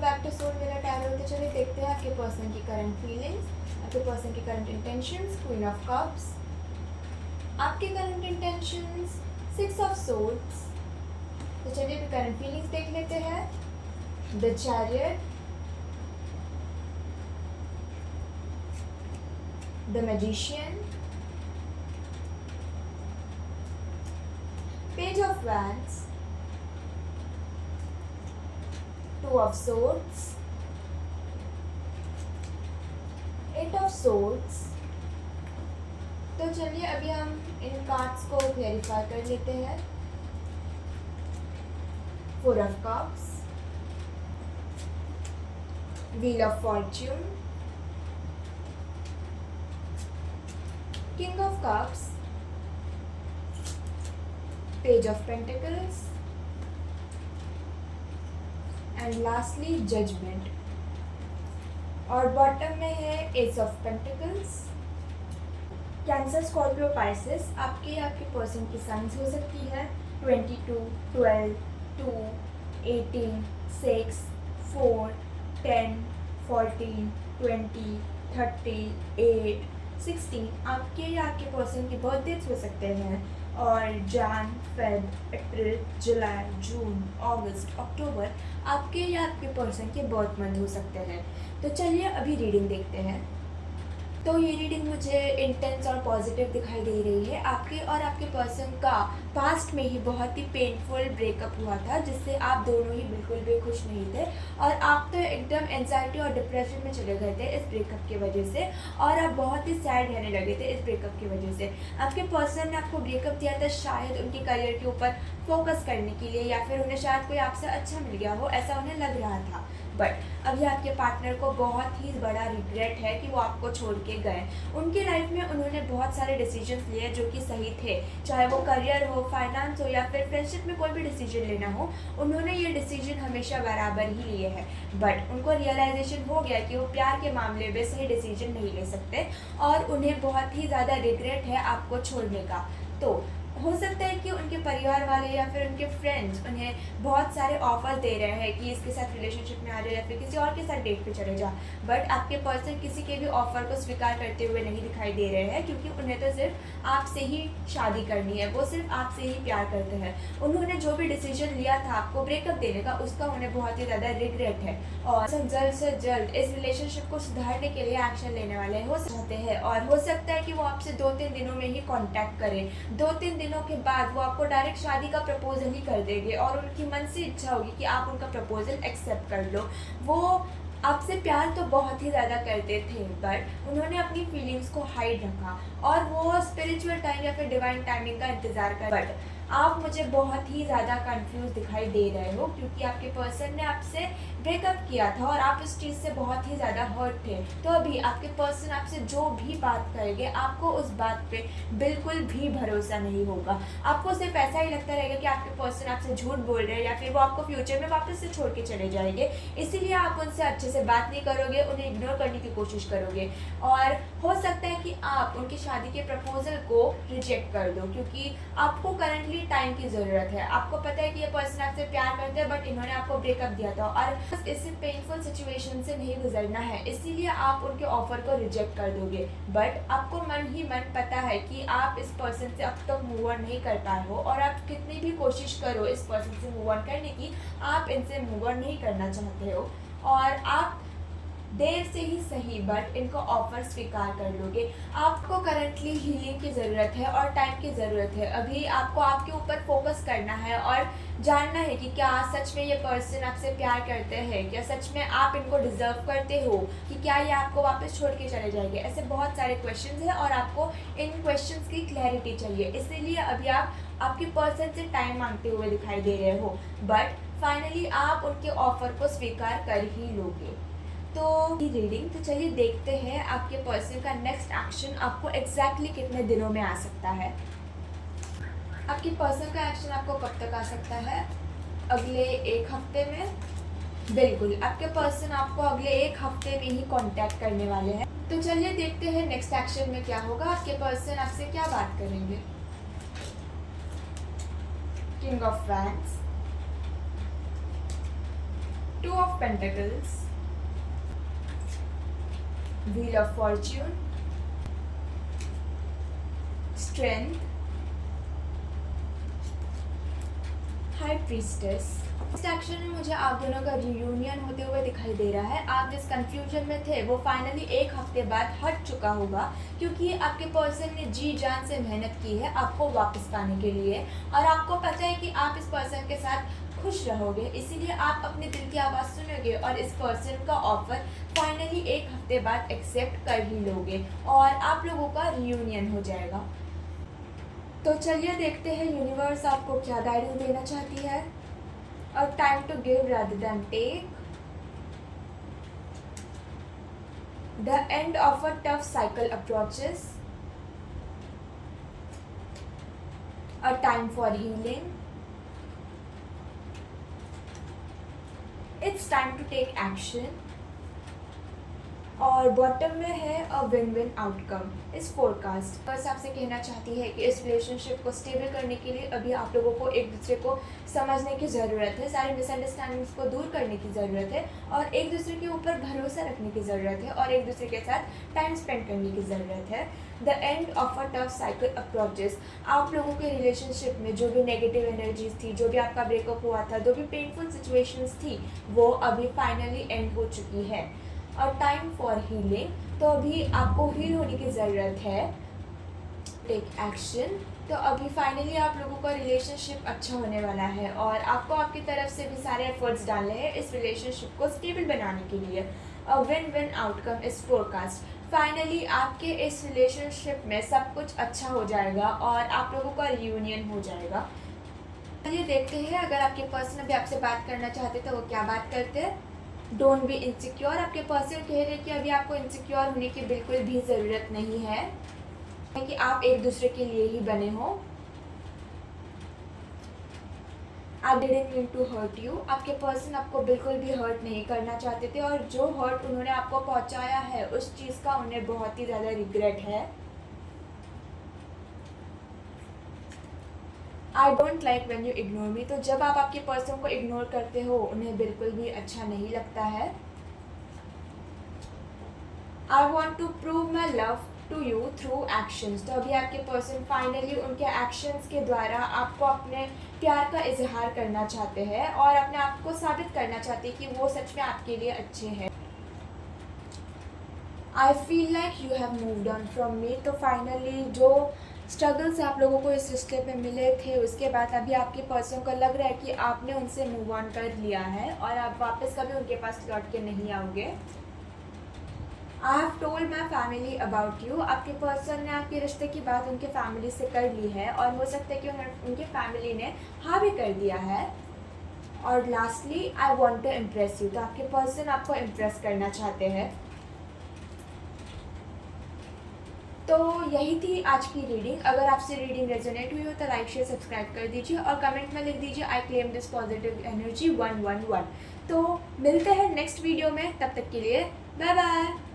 Back to soul मेरा tarot. तो चलिए देखते हैं आपके पर्सन की करंट फीलिंग्स, आपके पर्सन की current intentions. Queen of cups, आपके करंट इंटेंशंस, 6 ऑफ सोर्ड्स। तो चलिए अभी करंट फीलिंग्स देख लेते हैं। The chariot, the magician, page of wands, 2 of swords, 8 of swords. तो चलिए अभी हम इन कार्ड्स को क्लेरिफाई कर लेते हैं। 4 of cups, wheel of fortune, king of cups, page of pentacles and lastly judgment. और बॉटम में है ace of pentacles. Cancer, Scorpio, Pisces आपके पर्सन की साइंस हो सकती है 22, 12, 2, 18, 6, 4, 10, 14, 20, 30, 8, 16 आपके या आपके पर्सन की बर्थ डेट्स हो सकते हैं। और जैन, फेब, अप्रैल, जुलाई, जून, अगस्त, अक्टूबर आपके या आपके पर्सन के बर्थ मंथ हो सकते हैं। तो चलिए अभी रीडिंग देखते हैं। तो ये रीडिंग मुझे इंटेंस और पॉजिटिव दिखाई दे रही है। आपके और आपके पर्सन का पास्ट में ही बहुत ही पेनफुल ब्रेकअप हुआ था, जिससे आप दोनों ही बिल्कुल भी खुश नहीं थे और आप तो एकदम एंजाइटी और डिप्रेशन में चले गए थे इस ब्रेकअप की वजह से, और आप बहुत ही सैड रहने लगे थे इस ब्रेकअप की वजह से। आपके पर्सन ने आपको ब्रेकअप दिया था शायद उनके करियर के ऊपर फोकस करने के लिए, या फिर उन्हें शायद कोई आपसे अच्छा मिल गया हो, ऐसा उन्हें लग रहा था। बट अभी आपके पार्टनर को बहुत ही बड़ा रिग्रेट है कि वो आपको छोड़ के गए। उनकी लाइफ में उन्होंने बहुत सारे डिसीजंस लिए जो कि सही थे, चाहे वो करियर हो, फाइनेंस हो, या फिर फ्रेंडशिप में कोई भी डिसीजन लेना हो, उन्होंने ये डिसीजन हमेशा बराबर ही लिए हैं। बट उनको रियलाइजेशन हो गया कि वो प्यार के मामले में सही डिसीजन नहीं ले सकते और उन्हें बहुत ही ज़्यादा रिग्रेट है आपको छोड़ने का। तो हो सकता है कि उनके परिवार वाले या फिर उनके फ्रेंड्स उन्हें बहुत सारे ऑफर दे रहे हैं कि इसके साथ रिलेशनशिप में आ जाए या फिर किसी और के साथ डेट पे चले जा। बट आपके पर्सन किसी के भी ऑफर को स्वीकार करते हुए नहीं दिखाई दे रहे हैं, क्योंकि उन्हें तो सिर्फ आपसे ही शादी करनी है, वो सिर्फ आपसे ही प्यार करते हैं। उन्होंने जो भी डिसीजन लिया था आपको ब्रेकअप देने का, उसका उन्हें बहुत ही ज़्यादा रिग्रेट है और जल्द से जल्द इस रिलेशनशिप को सुधारने के लिए एक्शन लेने वाले हो सकते हैं। और हो सकता है कि वो आपसे 2-3 दिनों में ही कॉन्टैक्ट करें। 2-3 दिनों के बाद वो आपको डायरेक्ट शादी का प्रपोजल ही कर देंगे और उनकी मन से इच्छा होगी कि आप उनका प्रपोजल एक्सेप्ट कर लो। वो आपसे प्यार तो बहुत ही ज़्यादा करते थे, बट उन्होंने अपनी फीलिंग्स को हाइड रखा और वो स्पिरिचुअल टाइम या फिर डिवाइन टाइमिंग का इंतज़ार कर। बट आप मुझे बहुत ही ज़्यादा कंफ्यूज दिखाई दे रहे हो, क्योंकि आपके पर्सन ने आपसे ब्रेकअप किया था और आप इस चीज़ से बहुत ही ज़्यादा हर्ट थे। तो अभी आपके पर्सन आपसे जो भी बात करेंगे, आपको उस बात पे बिल्कुल भी भरोसा नहीं होगा। आपको सिर्फ ऐसा ही लगता रहेगा कि आपके पर्सन आपसे झूठ बोल रहे हैं या फिर वो आपको फ्यूचर में वापस से छोड़ के चले जाएंगे। इसीलिए आप उनसे अच्छे से बात नहीं करोगे, उन्हें इग्नोर करने की कोशिश करोगे और हो सकता है कि आप उनकी शादी के प्रपोजल को रिजेक्ट कर दो, क्योंकि आपको करंटली टाइम की ज़रूरत है। आपको पता है कि ये पर्सन आपसे प्यार करते हैं, बट इन्होंने आपको ब्रेकअप दिया था और इससे पेनफुल सिचुएशन से नहीं गुजरना है, इसीलिए आप उनके ऑफर को रिजेक्ट कर दोगे। बट आपको मन ही मन पता है कि आप इस पर्सन से अब तक मूव ऑन नहीं कर पाए हो और आप कितनी भी कोशिश करो इस पर्सन से मूव ऑन करने की, आप इनसे मूव ऑन नहीं करना चाहते हो और आप देर से ही सही बट इनको ऑफर स्वीकार कर लोगे। आपको करंटली हीलिंग की ज़रूरत है और टाइम की ज़रूरत है। अभी आपको आपके ऊपर फोकस करना है और जानना है कि क्या सच में ये पर्सन आपसे प्यार करते हैं, क्या सच में आप इनको डिज़र्व करते हो, कि क्या ये आपको वापस छोड़ के चले जाएंगे। ऐसे बहुत सारे क्वेश्चंस हैं और आपको इन क्वेश्चंस की क्लैरिटी चाहिए, इसीलिए अभी आप आपके पर्सन से टाइम मांगते हुए दिखाई दे रहे हो, बट फाइनली आप उनके ऑफर को स्वीकार कर ही लोगे। तो रीडिंग, तो चलिए देखते हैं आपके पर्सन का नेक्स्ट एक्शन आपको एग्जैक्टली कितने दिनों में आ सकता है। आपके पर्सन का एक्शन आपको कब तक आ सकता है? अगले 1 हफ्ते में। बिल्कुल, आपके पर्सन आपको अगले 1 हफ्ते में ही कांटेक्ट करने वाले हैं। तो चलिए देखते हैं नेक्स्ट एक्शन में क्या होगा। आपके पर्सन आपसे क्या बात करेंगे। King of wands, Two of Pentacles, Wheel of Fortune, Strength, High Priestess। इस एक्शन में मुझे आप दोनों का रियूनियन होते हुए दिखाई दे रहा है। आप जिस कंफ्यूजन में थे वो फाइनली एक हफ्ते बाद हट चुका होगा, क्योंकि आपके पर्सन ने जी जान से मेहनत की है आपको वापस पाने के लिए, और आपको पता है कि आप इस पर्सन के साथ खुश रहोगे, इसीलिए आप अपने दिल की आवाज़ सुनोगे और इस पर्सन का ऑफर फाइनली एक हफ्ते बाद एक्सेप्ट कर ही लोगे और आप लोगों का रियूनियन हो जाएगा। तो चलिए देखते हैं यूनिवर्स आपको क्या गाइडेंस देना चाहती है। A time to give rather than take. The end of a tough cycle approaches. A time for healing. It's time to take action. और बॉटम में है अ विन विन आउटकम। इस फोरकास्ट बस आपसे कहना चाहती है कि इस रिलेशनशिप को स्टेबल करने के लिए अभी आप लोगों को एक दूसरे को समझने की ज़रूरत है, सारी मिसअंडरस्टैंडिंग्स को दूर करने की ज़रूरत है और एक दूसरे के ऊपर भरोसा रखने की ज़रूरत है और एक दूसरे के साथ टाइम स्पेंड करने की ज़रूरत है। The end of a tough cycle approaches. आप लोगों के रिलेशनशिप में जो भी नेगेटिव एनर्जीज थी, जो भी आपका ब्रेकअप हुआ था, जो भी पेनफुल सिचुएशंस थी, वो अभी फाइनली एंड हो चुकी है। और टाइम फॉर हीलिंग, तो अभी आपको हील होने की ज़रूरत है। टेक एक्शन, तो अभी फाइनली आप लोगों का रिलेशनशिप अच्छा होने वाला है और आपको आपकी तरफ से भी सारे एफर्ट्स डालने हैं इस रिलेशनशिप को स्टेबल बनाने के लिए। A win win outcome is forecast. Finally आपके इस रिलेशनशिप में सब कुछ अच्छा हो जाएगा और आप लोगों का रियूनियन हो जाएगा। चलिए देखते हैं अगर आपके पर्सन अभी आपसे बात करना चाहते तो वो क्या बात करते हैं। Don't be insecure. आपके पर्सन कह रहे हैं कि अभी आपको इनसिक्योर होने की बिल्कुल भी ज़रूरत नहीं है कि आप एक दूसरे के लिए ही बने हो। I didn't mean to hurt you. आपके पर्सन आपको बिल्कुल भी हर्ट नहीं करना चाहते थे और जो हर्ट उन्होंने आपको पहुंचाया है उस चीज़ का उन्हें बहुत ही ज़्यादा रिग्रेट है। I don't like when you ignore me. तो जब आप आपके पर्सन को इग्नोर करते हो उन्हें बिल्कुल भी अच्छा नहीं लगता है। I want to prove my love to you through actions. तो अभी आपके पर्सन फाइनली उनके एक्शंस के द्वारा आपको अपने प्यार का इजहार करना चाहते हैं और अपने आप को साबित करना चाहते हैं कि वो सच में आपके लिए अच्छे हैं। I feel like you have moved on from me. तो फाइनली जो स्ट्रगल्स आप लोगों को इस रिश्ते पे मिले थे उसके बाद अभी आपके पर्सन को लग रहा है कि आपने उनसे मूव ऑन कर लिया है और आप वापस कभी उनके पास लौट के नहीं आओगे। I have told my family about you. आपके पर्सन ने आपके रिश्ते की बात उनके फैमिली से कर ली है और हो सकता है कि उनके फैमिली ने हाँ भी कर दिया है। और lastly I want to impress you. तो आपके पर्सन आपको इम्प्रेस करना चाहते हैं। तो यही थी आज की रीडिंग। अगर आपसे रीडिंग रेजोनेट हुई हो तो लाइक शेयर सब्सक्राइब कर दीजिए और कमेंट में लिख दीजिए I claim this positive energy 111। तो मिलते हैं नेक्स्ट वीडियो में, तब तक के लिए बाय बाय।